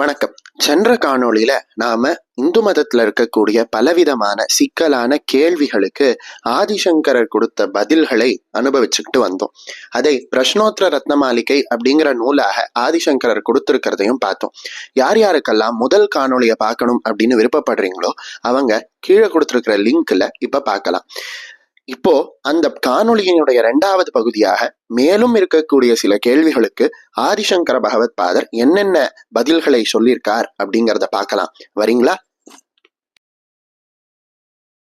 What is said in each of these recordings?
வணக்கம். சென்ற காணொளியில நாம இந்து மதத்துல இருக்கக்கூடிய பலவிதமான சிக்கலான கேள்விகளுக்கு ஆதிசங்கரர் கொடுத்த பதில்களை அனுபவிச்சுக்கிட்டு வந்தோம். அதை பிரஷ்னோத்தர ரத்னமாளிகை அப்படிங்கிற நூலாக ஆதிசங்கரர் கொடுத்திருக்கிறதையும் பார்த்தோம். யார் யாருக்கெல்லாம் முதல் காணொளியை பார்க்கணும் அப்படின்னு விருப்பப்படுறீங்களோ அவங்க கீழே கொடுத்திருக்கிற லிங்க்ல இப்ப பார்க்கலாம். இப்போ அந்த காணொளியினுடைய 2வது பகுதியாக மேலும் இருக்கக்கூடிய சில கேள்விகளுக்கு ஆதிசங்கர பகவத் பாதர் என்னென்ன பதில்களை சொல்லியிருக்கார் அப்படிங்கறத பார்க்கலாம். வரீங்களா?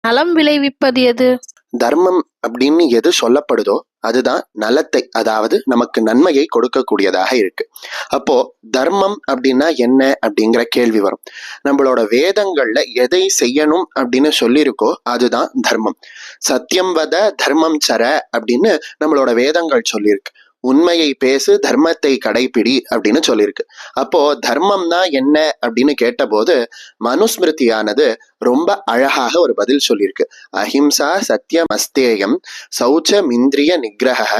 நலம் விளைவிப்பது எது? தர்மம் அப்படின்னு எது சொல்லப்படுதோ அதுதான் நலத்தை, அதாவது நமக்கு நன்மையை கொடுக்கக்கூடியதாக இருக்கு. அப்போ தர்மம் அப்படின்னா என்ன அப்படிங்கிற கேள்வி வரும். நம்மளோட வேதங்கள்ல எதை செய்யணும் அப்படின்னு சொல்லியிருக்கோ அதுதான் தர்மம். சத்தியம் வத தர்மம் சர அப்படின்னு நம்மளோட வேதங்கள் சொல்லியிருக்கு. உண்மையை பேசு, தர்மத்தை கடைபிடி அப்படின்னு சொல்லியிருக்கு. அப்போ தர்மம்னா என்ன அப்படின்னு கேட்டபோது மனுஸ்மிருதியானது ரொம்ப அழகாக ஒரு பதில் சொல்லியிருக்கு. அஹிம்சா சத்தியம் அஸ்தேயம் சௌச்சம் இந்திரிய நிகிரக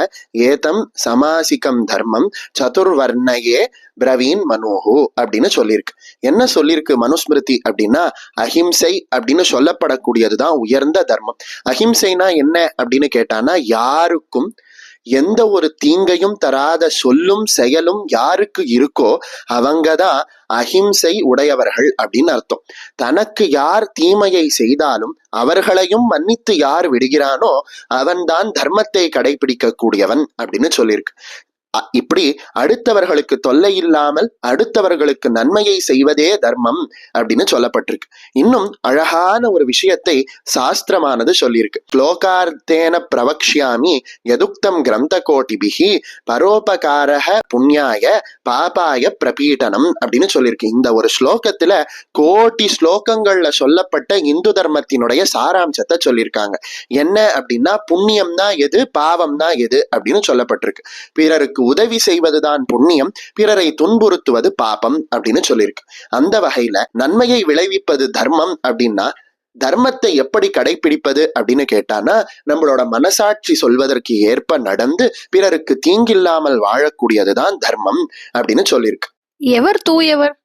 ஏதம் சமாசிகம் தர்மம் சதுர்வர்ணயே பிரவீன் மனோஹு அப்படின்னு சொல்லியிருக்கு. என்ன சொல்லியிருக்கு மனுஸ்மிருதி அப்படின்னா, அஹிம்சை அப்படின்னு சொல்லப்படக்கூடியதுதான் உயர்ந்த தர்மம். அஹிம்சைனா என்ன அப்படின்னு கேட்டானா, யாருக்கும் எந்த ஒரு தீங்கையும் தராத சொல்லும் செயலும் யாருக்கு இருக்கோ அவங்கதான் அஹிம்சை உடையவர்கள் அப்படின்னு அர்த்தம். தனக்கு யார் தீமையை செய்தாலும் அவர்களையும் மன்னித்து யார் விடுகிறானோ அவன்தான் தர்மத்தை கடைபிடிக்க கூடியவன் அப்படின்னு சொல்லியிருக்கு. இப்படி அடுத்தவர்களுக்கு தொல்லை இல்லாமல் அடுத்தவர்களுக்கு நன்மையை செய்வதே தர்மம் அப்படின்னு சொல்லப்பட்டிருக்கு. இன்னும் அழகான ஒரு விஷயத்தை சாஸ்திரமானது சொல்லியிருக்கு. ஸ்லோகார்த்தேன பிரவக்ஷ்யாமி யதுக்தம் கிரந்த கோட்டிபிகி பரோபகாரக புண்ணியாய பாபாய பிரபீடனம் அப்படின்னு சொல்லியிருக்கு. இந்த ஒரு ஸ்லோகத்துல கோட்டி ஸ்லோகங்கள்ல சொல்லப்பட்ட இந்து தர்மத்தினுடைய சாராம்சத்தை சொல்லியிருக்காங்க. என்ன அப்படின்னா, புண்ணியம்னா எது, பாவம்னா எது அப்படின்னு சொல்லப்பட்டிருக்கு. பிறருக்கு உதவி செய்வதுதான் புண்ணியம், பிறரை துன்புறுத்துவது பாபம் அப்படின்னு சொல்லியிருக்கு. அந்த வகையில நன்மையை விளைவிப்பது தர்மம் அப்படின்னா, தர்மத்தை எப்படி கடைபிடிப்பது அப்படின்னு கேட்டானா, நம்மளோட மனசாட்சி சொல்வதற்கு ஏற்ப நடந்து பிறருக்கு தீங்கில்லாமல் வாழக்கூடியதுதான் தர்மம் அப்படின்னு சொல்லியிருக்கு. எவர் தூயவர்?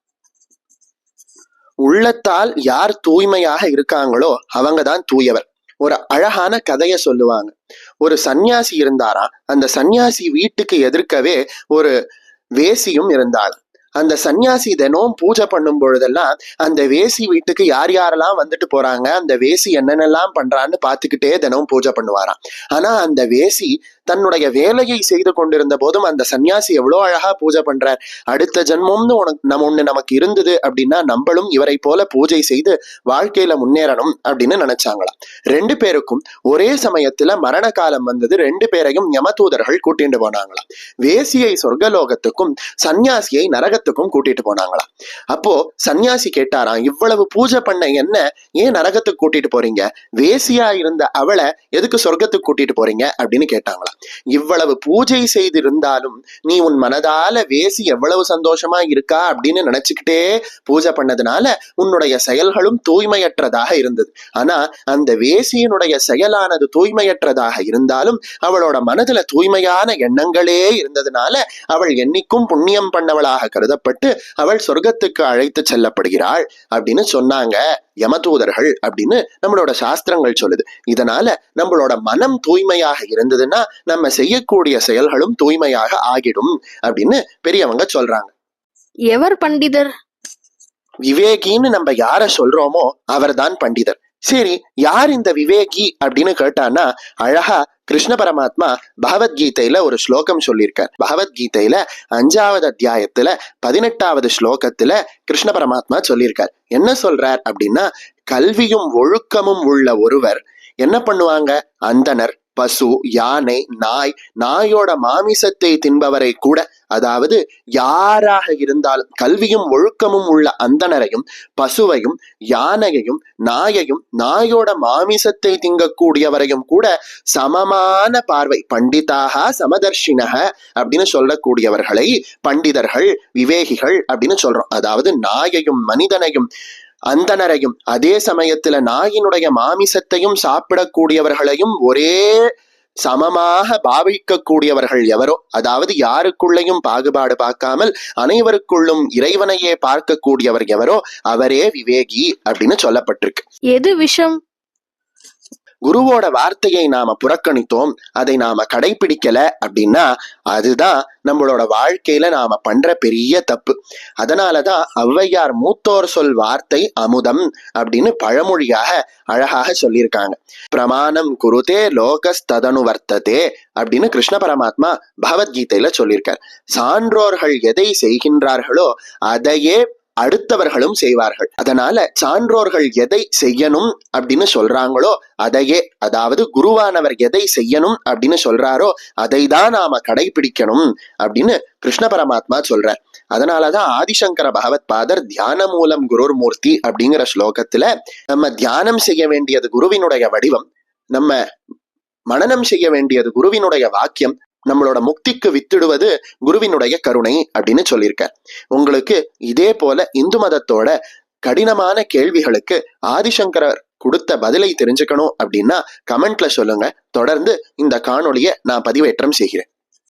உள்ளத்தால் யார் தூய்மையாக இருக்காங்களோ அவங்கதான் தூயவர். ஒரு அழகான கதைய சொல்லுவாங்க. ஒரு சன்னியாசி இருந்தாராம். அந்த சன்னியாசி வீட்டுக்கு எதிர்க்கவே ஒரு வேசியும் இருந்தாள். அந்த சன்னியாசி தினம் பூஜை பண்ணும் பொழுதெல்லாம் அந்த வேசி வீட்டுக்கு யார் யாரெல்லாம் வந்துட்டு போறாங்க, அந்த வேசி என்னென்னலாம் பண்றான்னு பார்த்துக்கிட்டே தினமும் பூஜை பண்ணுவாராம். ஆனா அந்த வேசி தன்னுடைய வேலையை செய்து கொண்டிருந்த போதும் அந்த சன்னியாசி எவ்வளோ அழகா பூஜை பண்றார், அடுத்த ஜென்மம்னு ஒண்ணு நமக்கு இருந்தது அப்படின்னா நம்மளும் இவரை போல பூஜை செய்து வாழ்க்கையில முன்னேறணும் அப்படின்னு நினைச்சாங்களாம். 2 பேருக்கும் ஒரே சமயத்துல மரண காலம் வந்தது. 2 பேரையும் யமதூதர்கள் கூட்டிட்டு போனாங்களாம். வேசியை சொர்க்கலோகத்துக்கும் சன்னியாசியை நரகத்துக்கும் கூட்டிட்டு போனாங்களாம். அப்போ சன்னியாசி கேட்டாராம், இவ்வளவு பூஜை பண்ண என்ன ஏன் நரகத்துக்கு கூட்டிட்டு போறீங்க, வேசியா இருந்த அவளை எதுக்கு சொர்க்கத்துக்கு கூட்டிட்டு போறீங்க அப்படின்னு கேட்டாங்களாம். இவ்வளவு பூஜை செய்திருந்தாலும் நீ உன் மனதால வேசி எவ்வளவு சந்தோஷமா இருக்கா அப்படின்னு நினைச்சுக்கிட்டே பூஜை பண்ணதுனால உன்னுடைய செயல்களும் தூய்மையற்றதாக இருந்தது. ஆனா அந்த வேசியினுடைய செயலானது தூய்மையற்றதாக இருந்தாலும் அவளோட மனதுல தூய்மையான எண்ணங்களே இருந்ததுனால அவள் என்னைக்கும் புண்ணியம் பண்ணவளாக கருதப்பட்டு அவள் சொர்க்கத்துக்கு அழைத்து செல்லப்படுகிறாள் அப்படின்னு சொன்னாங்க யமதூதர்கள் அப்படின்னு நம்மளோட சாஸ்திரங்கள் சொல்லுது. இதனால நம்மளோட மனம் தூய்மையாக இருந்ததுன்னா நம்ம செய்யக்கூடிய செயல்களும் தூய்மையாக ஆகிடும் அப்படின்னு பெரியவங்க சொல்றாங்க. எவர் பண்டிதர்? விவேகின்னு நம்ம யார சொல்றோமோ அவர்தான் பண்டிதர். சரி, யார் இந்த விவேகி அப்படின்னு கேட்டானா, அழகா கிருஷ்ண பரமாத்மா பகவத்கீதையில ஒரு ஸ்லோகம் சொல்லியிருக்கார். பகவத்கீதையில 5வது அத்தியாயத்துல 18வது ஸ்லோகத்துல கிருஷ்ண பரமாத்மா சொல்லியிருக்கார். என்ன சொல்றார் அப்படின்னா, கல்வியும் ஒழுக்கமும் உள்ள ஒருவர் என்ன பண்ணுவாங்க, அந்தணர், பசு, யானை, நாயோட மாமிசத்தை தின்பவரை கூட, அதாவது யாராக இருந்தாலும் கல்வியும் ஒழுக்கமும் உள்ள அந்தணரையும் பசுவையும் யானையையும் நாயையும் நாயோட மாமிசத்தை திங்கக்கூடியவரையும் கூட சமமான பார்வை, பண்டிதாக சமதர்ஷினக அப்படின்னு சொல்லக்கூடியவர்களை பண்டிதர்கள், விவேகிகள் அப்படின்னு சொல்றோம். அதாவது நாயையும் மனிதனையும் அந்தணரையும் அதே சமயத்துல நாயினுடைய மாமிசத்தையும் சாப்பிடக்கூடியவர்களையும் ஒரே சமமாக பாவிக்கக்கூடியவர்கள் எவரோ, அதாவது யாருக்குள்ளேயும் பாகுபாடு பார்க்காமல் அனைவருக்குள்ளும் இறைவனையே பார்க்கக்கூடியவர் எவரோ அவரே விவேகி அப்படின்னு சொல்லப்பட்டிருக்கு. எது விஷம்? குருவோட வார்த்தையை நாம புறக்கணித்தோம், அதை நாம கடைபிடிக்கல அப்படின்னா அதுதான் நம்மளோட வாழ்க்கையில நாம பண்ற பெரிய தப்பு. அதனாலதான் ஔவையார் மூத்தோர் சொல் வார்த்தை அமுதம் அப்படின்னு பழமொழியாக அழகாக சொல்லியிருக்காங்க. பிரமாணம் குருதே லோகஸ்ததனு வர்த்ததே அப்படின்னு கிருஷ்ண பரமாத்மா பகவத்கீதையில சொல்லியிருக்கார். சான்றோர்கள் எதை செய்கின்றார்களோ அதையே அடுத்தவர்களும் செய்வார்கள். அதனால சான்றோர்கள் எதை செய்யணும் அப்படின்னு சொல்றாங்களோ அதையே, அதாவது குருவானவர் எதை செய்யணும் அப்படின்னு சொல்றாரோ அதை தான் நாம கடைபிடிக்கணும் அப்படின்னு கிருஷ்ண பரமாத்மா சொல்றார். அதனாலதான் ஆதிசங்கர பகவத் பாதர் தியான மூலம் குருர் மூர்த்தி அப்படிங்கிற ஸ்லோகத்துல நம்ம தியானம் செய்ய வேண்டியது குருவினுடைய வடிவம், நம்ம மனனம் செய்ய வேண்டியது குருவினுடைய வாக்கியம், நம்மளோட முக்திக்கு வித்திடுவது குருவினுடைய கருணை அப்படின்னு சொல்லியிருக்கார். உங்களுக்கு இதே போல இந்து மதத்தோட கடினமான கேள்விகளுக்கு ஆதிசங்கரர் கொடுத்த பதிலை தெரிஞ்சுக்கணும் அப்படின்னா கமெண்ட்ல சொல்லுங்க. தொடர்ந்து இந்த காணொளியை நான் பதிவேற்றம் செய்கிறேன்.